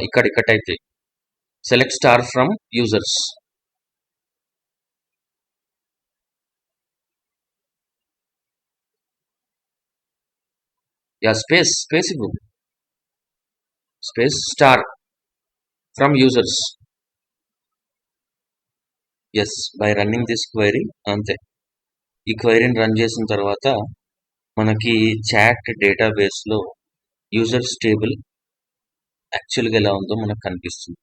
ఇక్కడ టైప్ చేయి. Select star from users. Yeah, space ఇవ్వు. Space star from users. Yes, by running this query. అంతే. ఈ క్వైరీని రన్ చేసిన తర్వాత మనకి చాట్ డేటాబేస్ లో యూజర్స్ టేబుల్ యాక్చువల్గా ఎలా ఉందో మనకు కనిపిస్తుంది.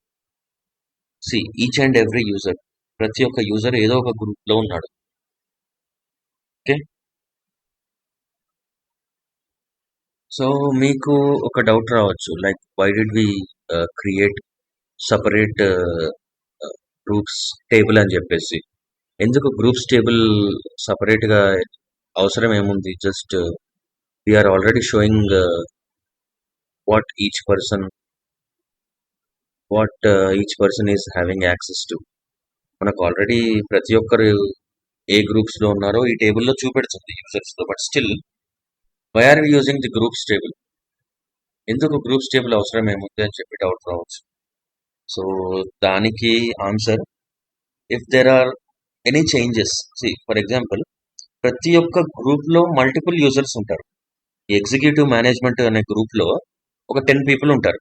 See, each and every user, ప్రతి ఒక్క యూజర్ ఏదో ఒక గ్రూప్ లో ఉన్నాడు. ఓకే. సో మీకు ఒక డౌట్ రావచ్చు, like why did we create separate groups table అని చెప్పేసి. ఎందుకు గ్రూప్స్ టేబుల్ సపరేట్ గా అవసరం ఏముంది? Just we are already showing what each person is having access to. మనకు ఆల్రెడీ ప్రతి ఒక్కరు ఏ గ్రూప్స్లో ఉన్నారో ఈ టేబుల్లో చూపెడుతుంది యూజర్స్లో. But still why are using the groups table? ఎందుకు గ్రూప్స్ టేబుల్ అవసరం ఏముంది అని చెప్పి డౌట్ రావచ్చు. సో దానికి answer, if there are any changes, for example ప్రతి ఒక్క గ్రూప్లో మల్టిపుల్ యూజర్స్ ఉంటారు. ఈ ఎగ్జిక్యూటివ్ మేనేజ్మెంట్ అనే గ్రూప్లో ఒక 10 పీపుల్ ఉంటారు.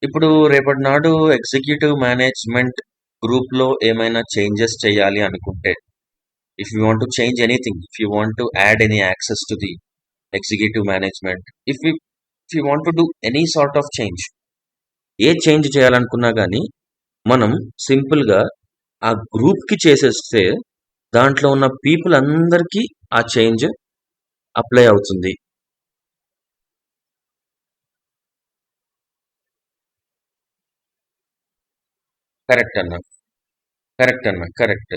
ఇప్పుడు రేపటి నాడు ఎగ్జిక్యూటివ్ మేనేజ్మెంట్ గ్రూప్లో ఏమైనా చేంజెస్ చేయాలి అనుకుంటే, if you want to change anything, if you want to add any access to the executive management, if you want to do any sort of change, A change చేయాలనుకున్నా కానీ మనం సింపుల్గా ఆ గ్రూప్కి చేసేస్తే దాంట్లో ఉన్న పీపుల్ అందరికీ ఆ చేంజ్ అప్లై అవుతుంది. కరెక్ట్ అన్న, కరెక్ట్ అన్న, కరెక్ట్.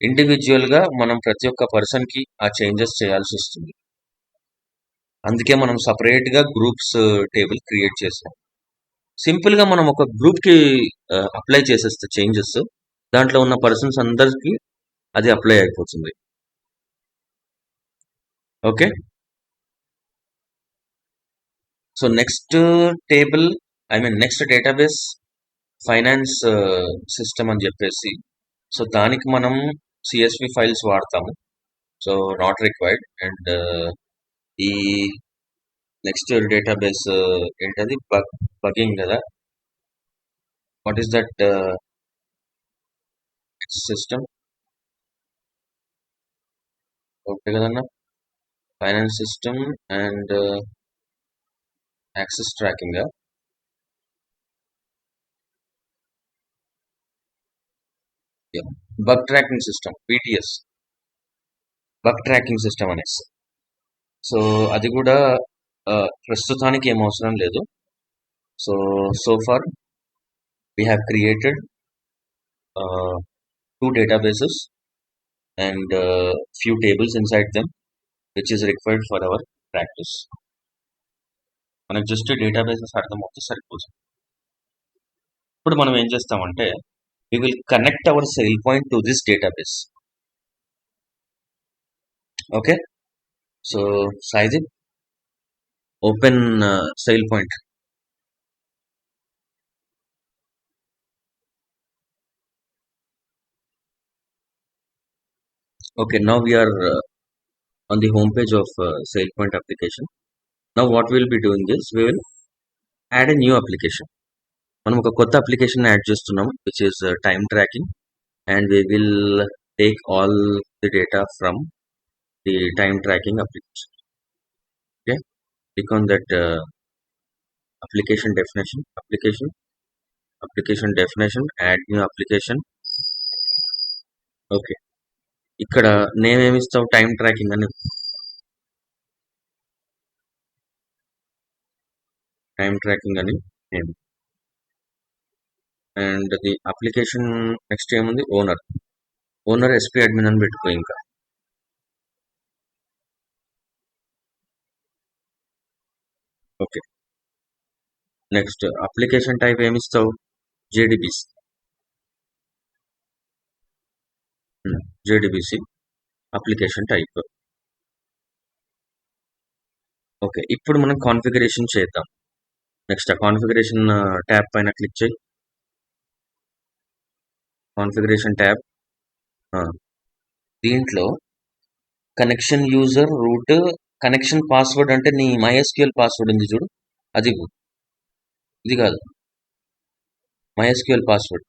ఇండివిజువల్గా మనం ప్రతి ఒక్క పర్సన్కి ఆ చేంజెస్ చేయాల్సి వస్తుంది. అందుకే మనం సపరేట్గా గ్రూప్స్ టేబుల్ క్రియేట్ చేసాం. సింపుల్గా మనం ఒక గ్రూప్కి అప్లై చేసేస్తే చేంజెస్, దాంట్లో ఉన్న పర్సన్స్ అందరికీ అది అప్లై అయిపోతుంది. Okay, so next table, next database finance system అని చెప్పేసి, సో దానికి మనం సిఎస్వి ఫైల్స్ వాడతాము. So not required. అండ్ ఈ నెక్స్ట్ డేటాబేస్ ఏంటది, బగ్గింగ్ కదా, what is that system? Okay కదన్నా, finance system and access tracking, bug tracking system, BTS, bug tracking system అనేసి. సో అది కూడా ప్రస్తుతానికి ఏం అవసరం లేదు. So far we have created 2 databases and few tables inside them, which is required for our practice. మనకు just databases అర్థమవుతే సరిపోతుంది. ఇప్పుడు మనం ఏం చేస్తామంటే, we will connect our sale point to this database. Okay, so Saijit, open sale point. Okay, now we are on the home page of SailPoint application. Now what we will be doing is, we will add a new application. మనం ఒక కొత్త application add చేస్తున్నాం, which is time tracking, and we will take all the data from the time tracking application. Okay, click on that application definition, add new application. Okay, ఇక్కడ name ఏమి ఇస్తావు, time tracking అని, name. And the application next ఏముంది, owner SP admin అని పెట్టుకో. ఇంకా okay, next application type ఏమి ఇస్తావు, జేడిబిసి అప్లికేషన్ టైప్. ఓకే, ఇప్పుడు మనం కాన్ఫిగరేషన్ చేద్దాం. నెక్స్ట్ ఆ కాన్ఫిగరేషన్ ట్యాబ్ పైన క్లిక్ చేయి. కాన్ఫిగరేషన్ ట్యాబ్, దీంట్లో connection user root, connection password అంటే నీ MySQL పాస్వర్డ్ ఉంది చూడు, అది ఇది కాదు, MySQL పాస్వర్డ్.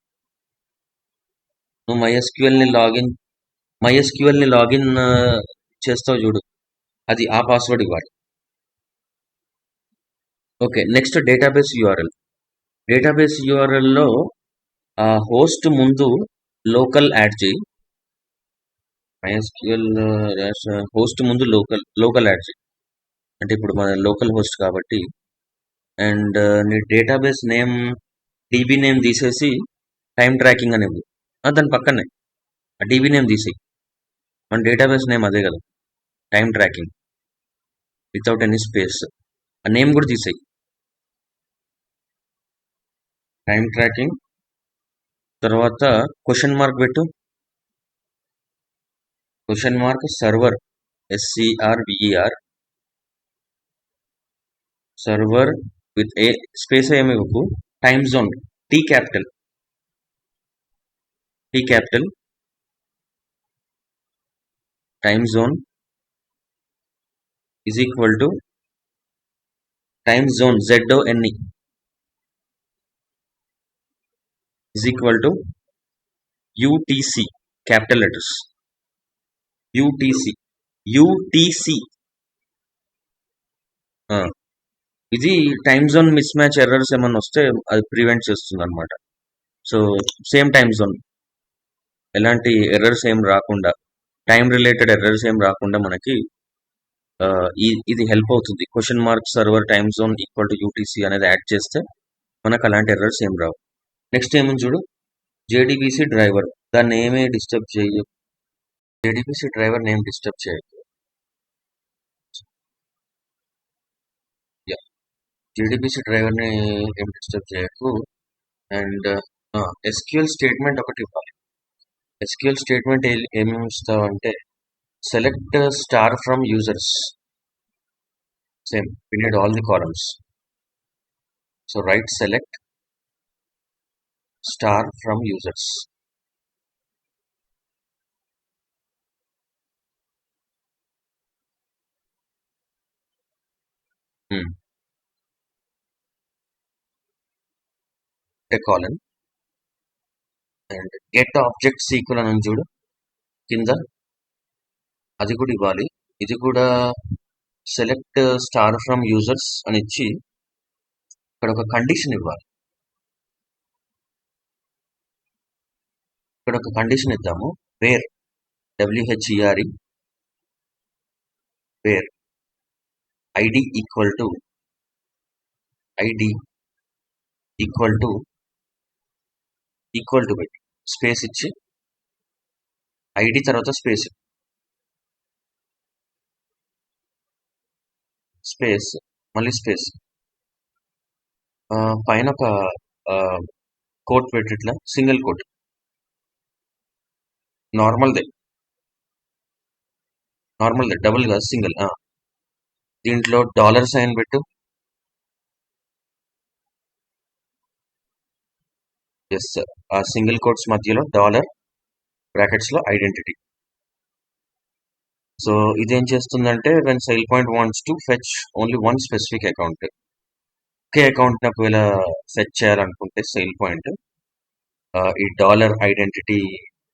నువ్వు MySQLని లాగిన్ చేస్తావు చూడు, అది ఆ పాస్వర్డ్ ఇవ్వాలి. ఓకే, నెక్స్ట్ డేటాబేస్ యూఆర్ఎల్లో హోస్ట్ ముందు లోకల్ యాడ్ చేయి. MySQL హోస్ట్ ముందు లోకల్ యాడ్ చేయి, అంటే ఇప్పుడు మన లోకల్ హోస్ట్ కాబట్టి. అండ్ నీ డేటాబేస్ నేమ్, DB నేమ్ తీసేసి టైం ట్రాకింగ్ అనేది దాని పక్కనే ఆ DB నేమ్ తీసేయి. మన డేటాబేస్ నేమ్ అదే కదా, time tracking, without any space. ఆ నేమ్ కూడా తీసేయి, టైం ట్రాకింగ్ తర్వాత క్వశ్చన్ మార్క్ పెట్టు. Question mark server SCRVER server with a space ఏమి ఇవ్వకు. Time zone T capital time zone is equal to time zone ZONE is equal to UTC capital letters UTC ఇది time zone miss match errors ఏమన్నా వస్తే అది prevent చేస్తుంది అనమాట. So same time zone ఎలాంటి errors ఏం రాకుండా, టైం రిలేటెడ్ ఎర్రర్స్ ఏం రాకుండా మనకి ఇది హెల్ప్ అవుతుంది. Question mark server time zone equal to UTC అనేది యాడ్ చేస్తే మనకు అలాంటి ఎర్రర్స్ ఏం రావు. నెక్స్ట్ ఏమని చూడు, JDBC డ్రైవర్, దాన్ని ఏమీ డిస్టర్బ్ చేయు. JDBC డ్రైవర్ నేమ్ డిస్టర్బ్ చేయకు. JDBC డ్రైవర్ని ఏం డిస్టర్బ్ చేయకు. అండ్ SQL స్టేట్మెంట్ ఒకటి ఇవ్వాలి. SQL స్టేట్మెంట్ ఏమేమి ఇస్తావు అంటే, select star from users. Same, we need all the columns. So write select star from users. A column and get object SQL అని చూడు కింద, అది కూడా ఇవ్వాలి. ఇది కూడా సెలెక్ట్ స్టార్ ఫ్రమ్ యూజర్స్ అని ఇచ్చి ఇక్కడ ఒక కండిషన్ ఇవ్వాలి. ఇక్కడ ఒక కండిషన్ ఇద్దాము, where WHERE where ID equal to పెట్టి స్పేస్ ఇచ్చి ID తర్వాత స్పేస్ మళ్ళీ స్పేస్ పైన ఒక కోట్ పెట్టి ఇట్లా సింగిల్ కోట్, నార్మల్దే డబుల్ కాదు సింగిల్. దీంట్లో డాలర్ సైన్ పెట్టు. ఎస్ సార్, ఆ సింగిల్ కోట్స్ మధ్యలో డాలర్ బ్రాకెట్స్ లో ఐడెంటిటీ. సో ఇదేం చేస్తుందంటే, when SailPoint wants to fetch only one specific account, ఒకే అకౌంట్ ని ఒకవేళ ఫెచ్ చేయాలనుకుంటే సెల్ పాయింట్ ఈ డాలర్ ఐడెంటిటీ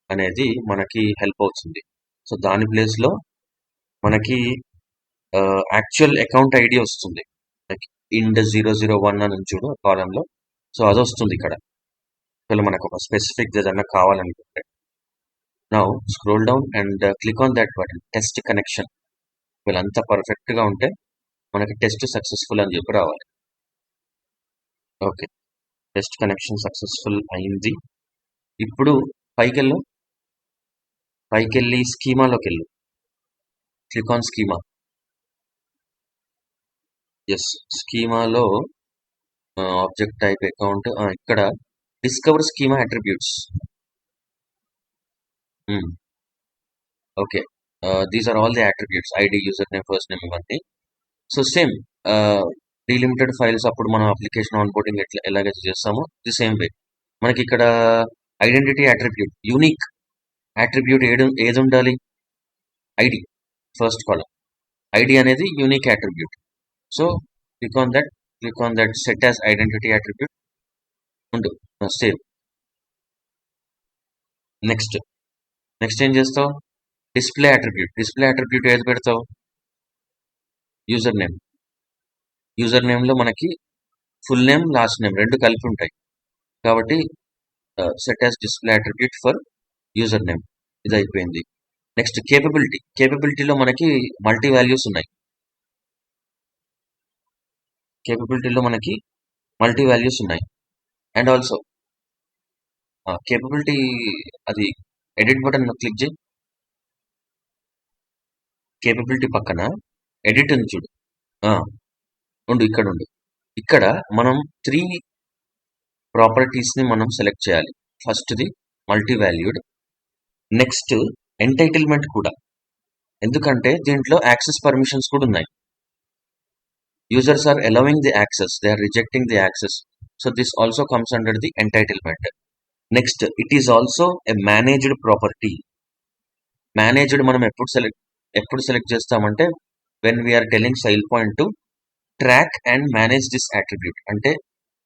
అనేది మనకి హెల్ప్ అవుతుంది. సో దాని ప్లేస్ లో మనకి యాక్చువల్ అకౌంట్ ఐడి వస్తుంది, లైక్ ఇండ్ 001 అని చూడు కాలంలో. సో అది వస్తుంది ఇక్కడ. ఒకవేళ మనకు ఒక స్పెసిఫిక్ ఏదన్నా కావాలనుకుంటే. Now scroll down and click on that button, test connection. వీళ్ళంతా పర్ఫెక్ట్ గా ఉంటే మనకి టెస్ట్ సక్సెస్ఫుల్ అని చెప్పి రావాలి. ఓకే, టెస్ట్ కనెక్షన్ సక్సెస్ఫుల్ అయింది. ఇప్పుడు పైకెళ్ళి స్కీమాలోకి వెళ్ళు. Click on schema. ఎస్, స్కీమాలో ఆబ్జెక్ట్ టైప్ అకౌంట్, ఇక్కడ discover schema attributes. Okay, these are all the attributes, ID, user name, first name, ఇవన్నీ. సో సేమ్ డీలిమిటెడ్ ఫైల్స్ అప్పుడు మనం అప్లికేషన్ ఆన్బోర్డింగ్ ఎలాగైతే చేస్తామో ది సేమ్ వే మనకి ఇక్కడ ఐడెంటిటీ అట్రిబ్యూట్, యూనిక్ అట్రిబ్యూట్ ఏది ఉండాలి? ID, ఫస్ట్ కాలం. ID అనేది unique attribute. So click on that set as identity attribute ఉండు, సేవ్. నెక్స్ట్ ఏం చేస్తావు? డిస్ప్లే అట్రిబ్యూట్ ఏది పెడతావు? యూజర్ నేమ్ లో మనకి ఫుల్ నేమ్, లాస్ట్ నేమ్ రెండు కలిపి ఉంటాయి కాబట్టి set as display attribute for user name. ఇది అయిపోయింది. నెక్స్ట్ కేపబిలిటీలో మనకి మల్టీ వాల్యూస్ ఉన్నాయి. అండ్ ఆల్సో కేపబిలిటీ అది ఎడిట్ బటన్ క్లిక్ చేయి. కేపబిలిటీ పక్కన ఎడిట్ అని చూడు. ఇక్కడ మనం 3 ప్రాపర్టీస్ ని మనం సెలెక్ట్ చేయాలి. ఫస్ట్ది మల్టీ వాల్యూడ్, నెక్స్ట్ ఎంటైటిల్మెంట్ కూడా, ఎందుకంటే దీంట్లో యాక్సెస్ పర్మిషన్స్ కూడా ఉన్నాయి. Users are allowing the access, they are rejecting the access. So this also comes under the entitlement. Next it is also a managed property. Managed మనం ఎప్పుడు select చేస్తామంటే when we are telling SailPoint to track and manage this attribute. అంటే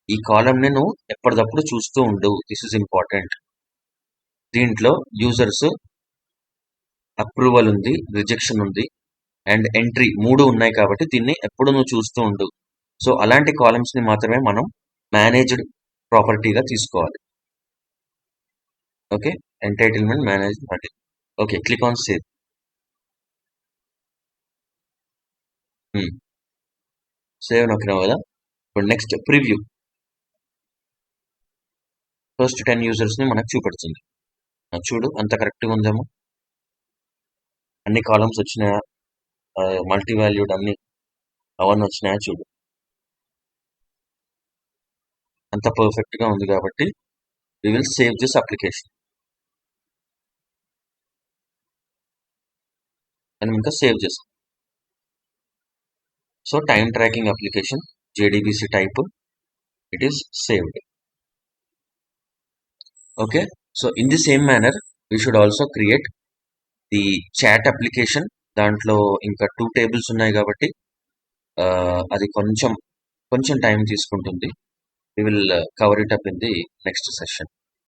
ఈ కాలంని నువ్వు ఎప్పటికప్పుడు చూస్తూ ఉండు, దిస్ ఇస్ ఇంపార్టెంట్. దీంట్లో యూజర్స్ అప్రూవల్ ఉంది, రిజెక్షన్ ఉంది అండ్ ఎంట్రీ 3 ఉన్నాయి కాబట్టి దీన్ని ఎప్పుడు నువ్వు చూస్తూ ఉండు. సో అలాంటి కాలమ్స్ ని మాత్రమే మనం మేనేజ్డ్ ప్రాపర్టీగా తీసుకోవాలి. Okay, entitlement managed property. Okay, click on save. Save నొక్కినావు కదా. ఇప్పుడు నెక్స్ట్ ప్రివ్యూ. ఫస్ట్ 10 యూజర్స్ ని మనకు చూపెడుతుంది. చూడు అంత కరెక్ట్గా ఉందేమో, అన్ని కాలమ్స్ వచ్చినాయా, మల్టీ వాల్యూడ్ అవన్నీ వచ్చినాయా చూడు, అంత పర్ఫెక్ట్ గా ఉంది. కాబట్టి we will save this application and ఇంకా సేవ్ చేస్తాం. So time tracking application JDBC type, it is saved. Okay, so in the same manner we should also create the chat application. దాంట్లో ఇంకా 2 tables ఉన్నాయి కాబట్టి అది కొంచెం టైం తీసుకుంటుంది. We will cover it up in the next session.